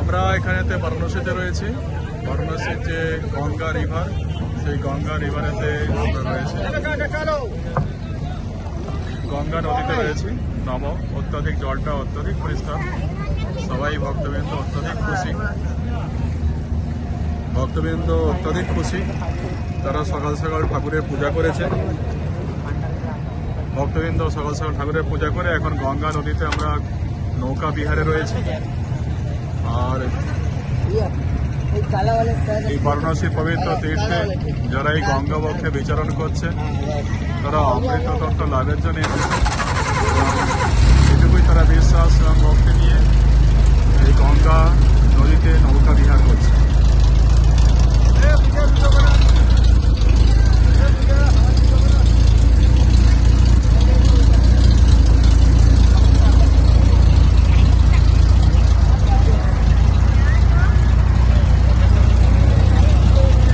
আমরা এখানেতে বারাণসীতে রয়েছি। বারাণসীর যে গঙ্গা রিভার, সেই গঙ্গা রিভারেতে আমরা রয়েছি, গঙ্গা নদীতে রয়েছি। নামো, অত্যাধিক জলটা অত্যাধিক পরিষ্কার, সবাই ভক্তবৃন্দ অত্যাধিক খুশি, ভক্তবৃন্দ অত্যাধিক খুশি। তারা সকাল সকাল ঠাকুরের পূজা করেছে, ভক্তবৃন্দ সকাল সকাল ঠাকুরের পূজা করে এখন গঙ্গা নদীতে আমরা নৌকা বিহারে রয়েছি। আর এই বারাণসী পবিত্র তীর্থে যারা এই গঙ্গা বক্ষে বিচরণ করছে তারা অমৃত তত্ত্ব লাভের জন্য এটুকুই তারা বিশ্বাস এবং ভক্তি নিয়ে